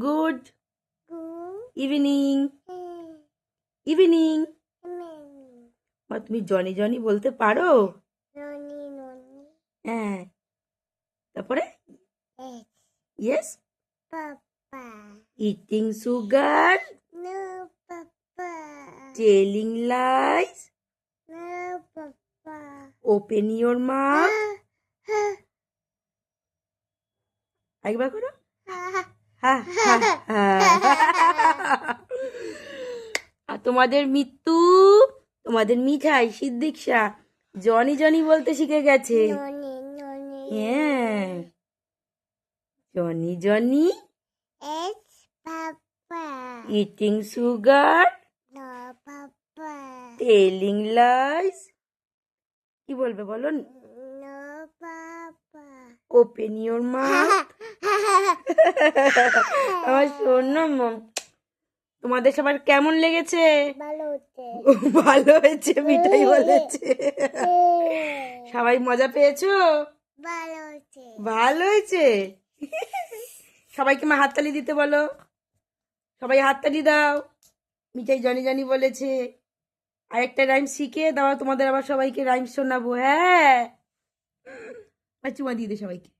Good evening. Evening. তুমি Johnny Johnny বলতে পারো? হ্যাঁ, তারপরে yes. Eating sugar, telling lines, open your mouth. একবার করো। আর তোমাদের মৃত্যু, তোমাদের মিঠাই সিদ্দিক শাহ জনি জনি বলতে শিখে গেছে। হ্যাঁ, Johnny Johnny eating sugar, telling lines. কি বলবে বলো? Open your mouth. আমার শোনো মম, তোমাদের সবার কেমন লেগেছে? ভালো হয়েছে, মিঠাই বলেছে। সবাই মজা পেয়েছো? ভালো হয়েছে। সবাইকে মা হাততালি দিতে বলো। সবাই হাততালি দাও। মিঠাই জনি জনি বলেছে। আরেকটা রাইম শিখে দাও, তোমাদের আবার সবাইকে রাইম শোনাবো। হ্যাঁ, চুমা দিয়ে দে সবাইকে।